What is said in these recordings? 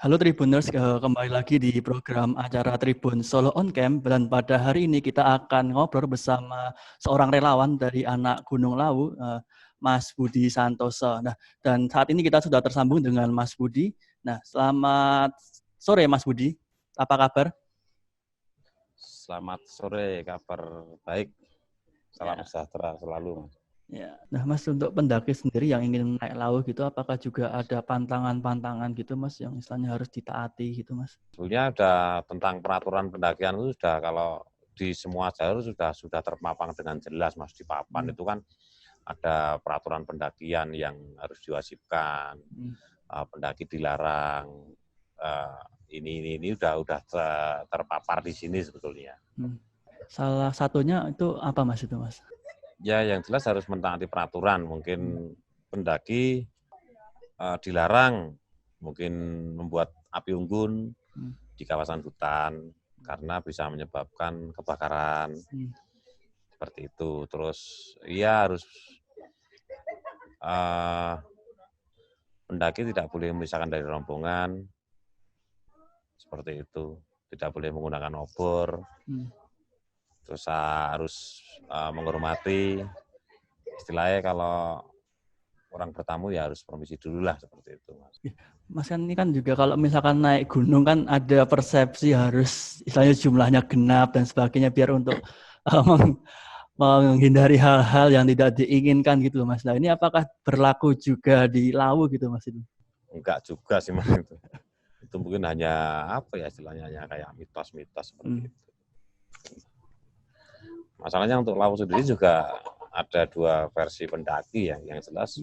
Halo Tribuners, kembali lagi di program acara Tribun Solo On Camp, dan pada hari ini kita akan ngobrol bersama seorang relawan dari anak Gunung Lawu, Mas Budi Santoso. Nah, dan saat ini kita sudah tersambung dengan Mas Budi. Nah, selamat sore Mas Budi, apa kabar? Selamat sore, kabar baik. Salam sejahtera selalu. Ya. Nah Mas, untuk pendaki sendiri yang ingin naik Lawu gitu, apakah juga ada pantangan-pantangan gitu Mas, yang istilahnya harus ditaati gitu Mas? Sebetulnya ada tentang peraturan pendakian itu sudah, kalau di semua jalur sudah terpapang dengan jelas, Mas. Di papan itu kan ada peraturan pendakian yang harus diwajibkan, pendaki dilarang, ini udah terpapar di sini sebetulnya. Salah satunya itu apa Mas itu Mas? Ya, yang jelas harus mentaati peraturan. Mungkin pendaki dilarang mungkin membuat api unggun di kawasan hutan karena bisa menyebabkan kebakaran. Seperti itu. Terus ya harus pendaki tidak boleh memisahkan dari rombongan. Seperti itu. Tidak boleh menggunakan obor. Terus harus menghormati, istilahnya kalau orang bertamu ya harus permisi dulu lah, seperti itu Mas. Mas kan ini kan juga kalau misalkan naik gunung kan ada persepsi harus istilahnya jumlahnya genap dan sebagainya biar untuk menghindari hal-hal yang tidak diinginkan gitu Mas. Nah ini apakah berlaku juga di Lawu gitu Mas itu? Enggak juga sih Mas itu. Itu mungkin hanya apa ya istilahnya, hanya kayak mitos-mitos seperti itu. Masalahnya untuk Lawu sendiri juga ada dua versi pendaki ya. Yang jelas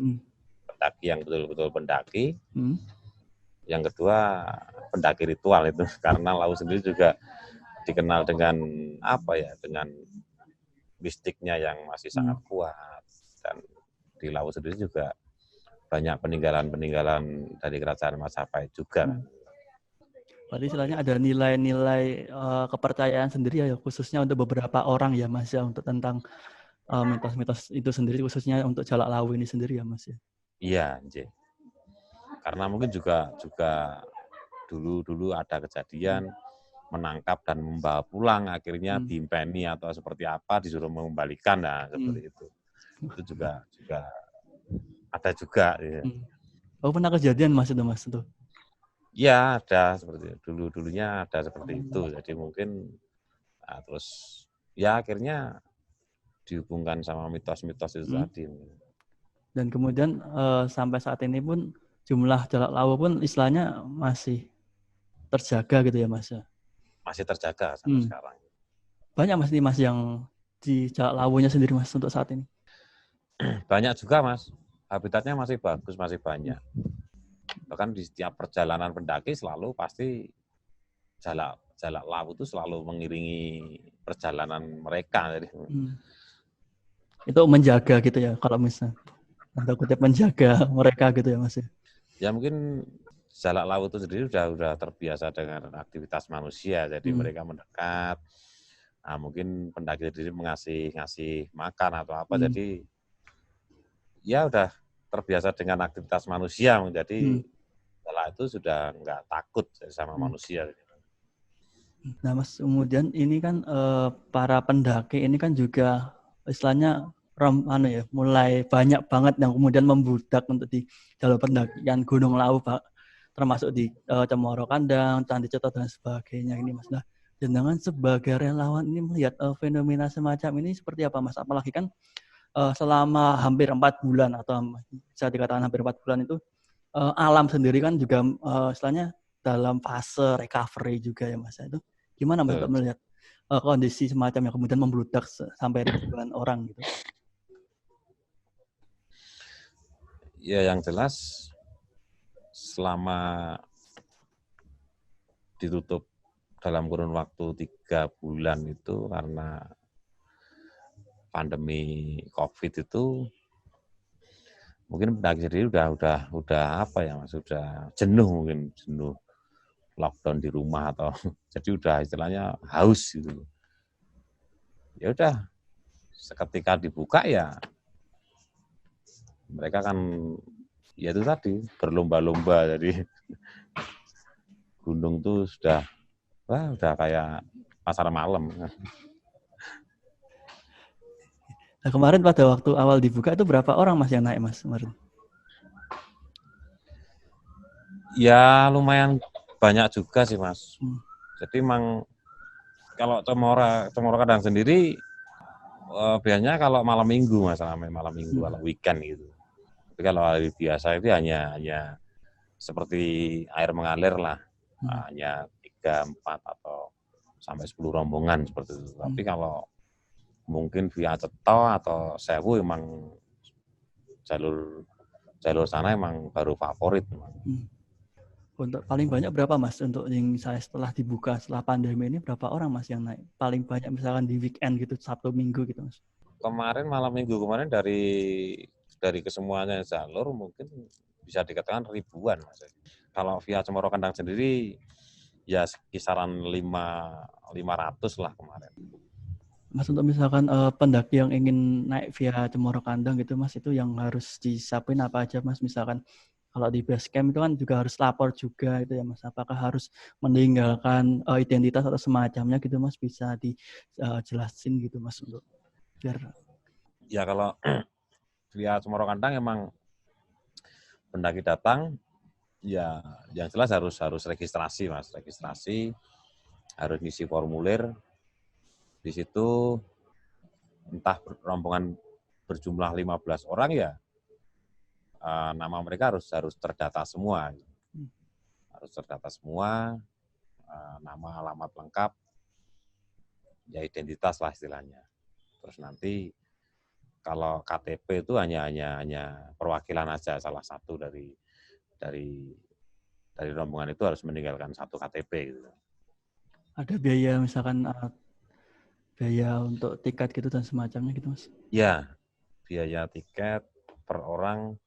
pendaki yang betul-betul pendaki. Yang kedua pendaki ritual itu, karena Lawu sendiri juga dikenal dengan apa ya, dengan mistiknya yang masih sangat kuat. Dan di Lawu sendiri juga banyak peninggalan-peninggalan dari kerajaan Majapahit juga. Berarti istilahnya ada nilai-nilai kepercayaan sendiri ya, khususnya untuk beberapa orang ya Mas ya, untuk tentang mitos-mitos itu sendiri, khususnya untuk Jalak Lawu ini sendiri ya Mas ya. Iya, Nje. Karena mungkin juga dulu ada kejadian menangkap dan membawa pulang, akhirnya diimpeni atau seperti apa, disuruh mengembalikan, nah seperti itu. Itu juga ada juga. Ya. Oh pernah kejadian Mas itu Mas itu? Iya ada, seperti dulunya ada seperti itu. Jadi mungkin terus ya akhirnya dihubungkan sama mitos-mitos itu tadi. Dan kemudian sampai saat ini pun jumlah Jalak Lawu pun istilahnya masih terjaga gitu ya Mas ya? Masih terjaga sampai sekarang. Banyak Mas ini Mas yang di Jalak Lawunya sendiri Mas untuk saat ini? Banyak juga Mas, habitatnya masih bagus, masih banyak. Bahkan di setiap perjalanan pendaki selalu pasti Jalak Lawu itu selalu mengiringi perjalanan mereka. Jadi, itu menjaga gitu ya, kalau misalnya tanda kutip menjaga mereka gitu ya Mas ya? Ya mungkin Jalak Lawu itu sendiri sudah terbiasa dengan aktivitas manusia, jadi mereka mendekat. Nah, mungkin pendaki sendiri ngasih makan atau apa, jadi ya udah terbiasa dengan aktivitas manusia, jadi Jalak itu sudah nggak takut sama manusia. Nah Mas, kemudian ini kan para pendaki ini kan juga istilahnya mulai banyak banget yang kemudian membludak untuk di jalur pendakian Gunung Lawu, Pak, termasuk di Cemoro Kandang, Candi Ceto dan sebagainya ini Mas. Nah, jenengan sebagai relawan ini melihat fenomena semacam ini seperti apa Mas? Apalagi kan selama hampir 4 bulan atau bisa dikatakan hampir 4 bulan itu alam sendiri kan juga istilahnya dalam fase recovery juga ya Mas. Itu gimana Mas melihat kondisi semacam yang kemudian membludak sampai ribuan orang gitu? Ya yang jelas selama ditutup dalam kurun waktu 3 bulan itu karena pandemi COVID itu, mungkin pendaki sendiri udah apa ya Mas, udah jenuh lockdown di rumah atau jadi udah istilahnya haus gitu. Ya udah seketika dibuka ya mereka kan ya itu tadi berlomba-lomba, jadi gunung tuh udah kayak pasar malam. Nah, kemarin pada waktu awal dibuka itu berapa orang Mas yang naik Mas kemarin? Ya lumayan banyak juga sih Mas. Jadi emang kalau Cemoro Kandang sendiri biasanya kalau malam minggu Mas, malam minggu kalau weekend gitu. Tapi kalau hari biasa itu hanya seperti air mengalir lah, hanya 3, 4 atau sampai 10 rombongan seperti itu. Tapi kalau mungkin via Ceto atau Sewu emang jalur sana emang baru favorit. Untuk paling banyak berapa Mas untuk yang saya setelah dibuka setelah pandemi ini berapa orang Mas yang naik? Paling banyak misalkan di weekend gitu, Sabtu Minggu gitu Mas. Kemarin malam minggu kemarin dari kesemuanya jalur mungkin bisa dikatakan ribuan Mas. Kalau via Cemoro Kandang sendiri ya kisaran 500 lah kemarin. Mas untuk misalkan pendaki yang ingin naik via Cemoro Kandang gitu Mas, itu yang harus disiapin apa aja Mas? Misalkan kalau di base camp itu kan juga harus lapor juga itu ya Mas. Apakah harus meninggalkan identitas atau semacamnya gitu Mas? Bisa dijelasin gitu Mas untuk biar. Ya kalau via Cemoro Kandang emang pendaki datang ya yang jelas harus registrasi Mas, registrasi, harus ngisi formulir. Di situ entah rombongan berjumlah 15 orang ya nama mereka harus terdata semua. Harus terdata semua, nama, alamat lengkap, ya identitas lah istilahnya. Terus nanti kalau KTP itu hanya perwakilan aja, salah satu dari rombongan itu harus meninggalkan satu KTP gitu. Ada biaya misalkan biaya untuk tiket gitu dan semacamnya gitu Mas? Ya, biaya tiket per orang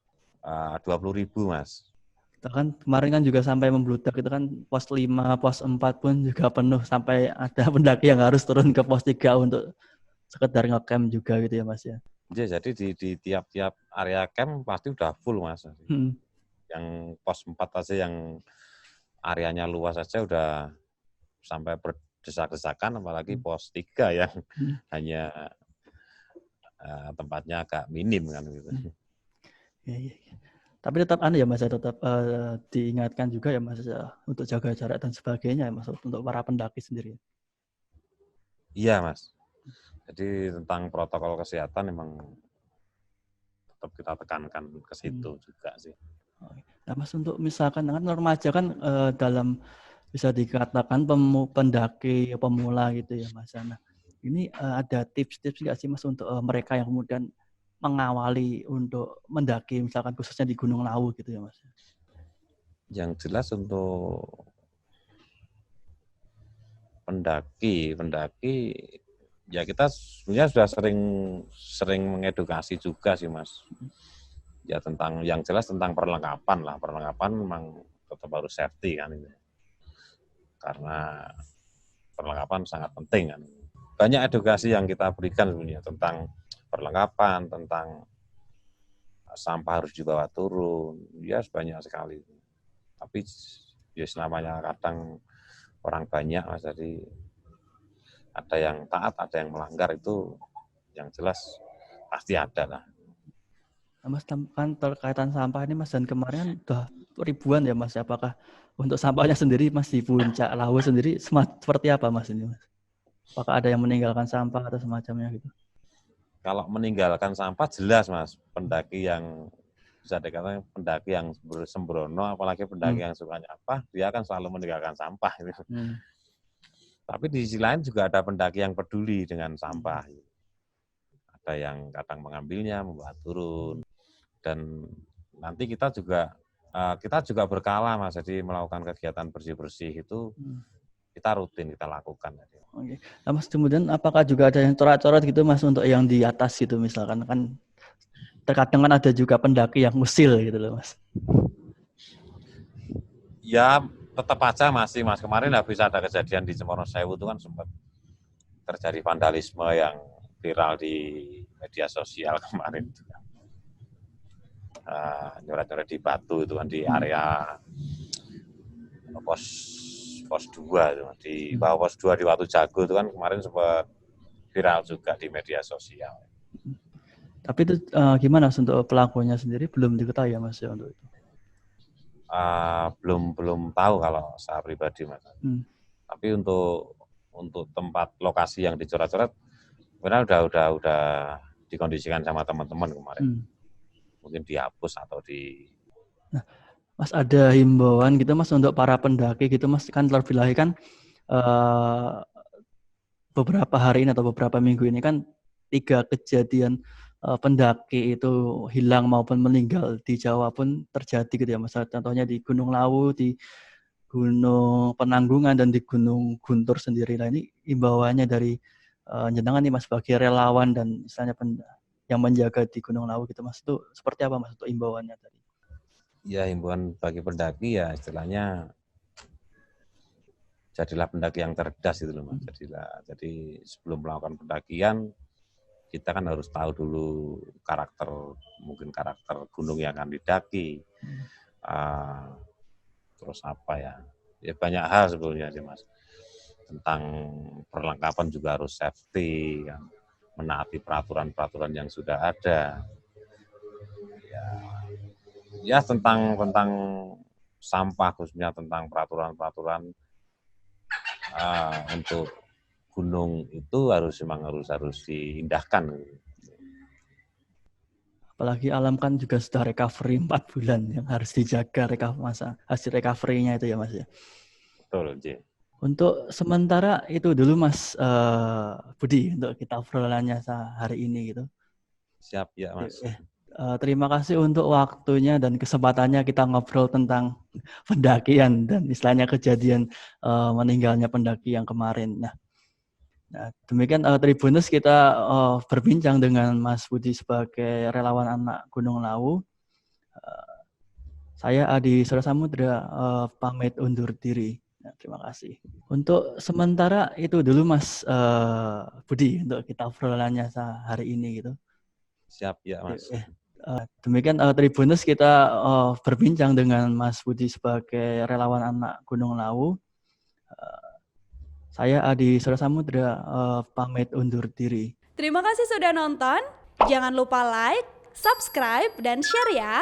20.000 Mas. Itu kan kemarin kan juga sampai membludak itu kan pos 5, pos 4 pun juga penuh sampai ada pendaki yang harus turun ke pos 3 untuk sekedar nge-camp juga gitu ya Mas ya. Ya, jadi di tiap-tiap area camp pasti udah full Mas. Yang pos 4 aja yang areanya luas saja udah sampai berdesak-desakan, apalagi pos 3 yang hanya tempatnya agak minim kan gitu. Ya. Tapi tetap ya Mas, tetap diingatkan juga ya Mas untuk jaga jarak dan sebagainya ya Mas untuk para pendaki sendiri. Iya Mas. Jadi tentang protokol kesehatan memang tetap kita tekankan ke situ juga sih. Nah Mas untuk misalkan kan remaja kan dalam bisa dikatakan pendaki pemula gitu ya Mas. Nah ini ada tips-tips nggak sih Mas untuk mereka yang kemudian mengawali untuk mendaki misalkan khususnya di Gunung Lawu gitu ya Mas? Yang jelas untuk pendaki ya kita sebenarnya sudah sering mengedukasi juga sih Mas. Ya tentang yang jelas tentang perlengkapan lah. Perlengkapan memang tetap harus safety kan itu. Karena perlengkapan sangat penting kan. Banyak edukasi yang kita berikan sebenarnya tentang perlengkapan, tentang sampah harus dibawa turun. Ya banyak sekali. Tapi ya namanya kadang orang banyak Mas, jadi ada yang taat, ada yang melanggar, itu yang jelas pasti ada lah. Mas kan terkaitan sampah ini Mas, dan kemarin udah ribuan ya Mas, apakah untuk sampahnya sendiri Mas di puncak Lawu sendiri seperti apa Mas ini Mas? Apakah ada yang meninggalkan sampah atau semacamnya gitu? Kalau meninggalkan sampah jelas Mas, pendaki yang bisa dikatakan pendaki yang sembrono, apalagi pendaki yang suka nyampah, dia akan selalu meninggalkan sampah. Tapi di sisi lain juga ada pendaki yang peduli dengan sampah. Ada yang kadang mengambilnya, membawa turun. Dan nanti kita juga berkala Mas, jadi melakukan kegiatan bersih-bersih itu kita rutin kita lakukan. Oke. Nah, Mas kemudian apakah juga ada yang coret-coret gitu Mas untuk yang di atas gitu misalkan kan terkadang kan ada juga pendaki yang usil gitu loh Mas. Ya tetap aja masih Mas, kemarin habis ada kejadian di Cemoro Sewu itu kan sempat terjadi vandalisme yang viral di media sosial kemarin. Nyoret-nyoret di batu itu kan di area pos pos 2 itu, di bawah pos 2 di Watu Jago itu kan kemarin sempat viral juga di media sosial. Tapi itu gimana untuk pelakunya sendiri belum diketahui ya Mas ya untuk itu? Belum tahu kalau saya pribadi Mas. Tapi untuk tempat lokasi yang dicoret-coret, sebenarnya udah dikondisikan sama teman-teman kemarin. Mungkin dihapus atau di. Nah, Mas ada himbauan gitu Mas untuk para pendaki gitu Mas, kan terlebih lagi kan beberapa hari ini atau beberapa minggu ini kan 3 kejadian pendaki itu hilang maupun meninggal di Jawa pun terjadi gitu ya Mas. Contohnya di Gunung Lawu, di Gunung Penanggungan, dan di Gunung Guntur sendiri. Nah ini himbauannya dari jenengan nih Mas sebagai relawan dan misalnya yang menjaga di Gunung Lawu gitu Mas, itu seperti apa Mas untuk himbauannya tadi? Ya himbauan bagi pendaki ya istilahnya jadilah pendaki yang cerdas gitu loh Mas. Jadi sebelum melakukan pendakian kita kan harus tahu dulu mungkin karakter gunung yang akan didaki. Terus apa ya? Ya banyak hal sebetulnya sih Mas. Tentang perlengkapan juga harus safety, kan? Menaati peraturan-peraturan yang sudah ada. Ya tentang sampah khususnya tentang peraturan-peraturan untuk gunung itu harus diindahkan. Apalagi alam kan juga sudah recovery 4 bulan yang harus dijaga hasil recovery-nya itu ya Mas ya. Betul, J. Untuk sementara itu dulu Mas Budi untuk kita obrolannya hari ini gitu. Siap ya Mas. Terima kasih untuk waktunya dan kesempatannya kita ngobrol tentang pendakian dan istilahnya kejadian meninggalnya pendaki yang kemarin. Nah demikian Tribuners, kita berbincang dengan Mas Budi sebagai relawan anak Gunung Lawu. Saya Adi Surasamudra pamit undur diri. Nah, terima kasih. Untuk sementara itu dulu Mas Budi untuk kita obrolannya hari ini gitu. Siap ya Mas. Demikian Tribuners, kita berbincang dengan Mas Budi sebagai relawan anak Gunung Lawu. Saya Adi Surasamudra pamit undur diri. Terima kasih sudah nonton. Jangan lupa like, subscribe, dan share ya.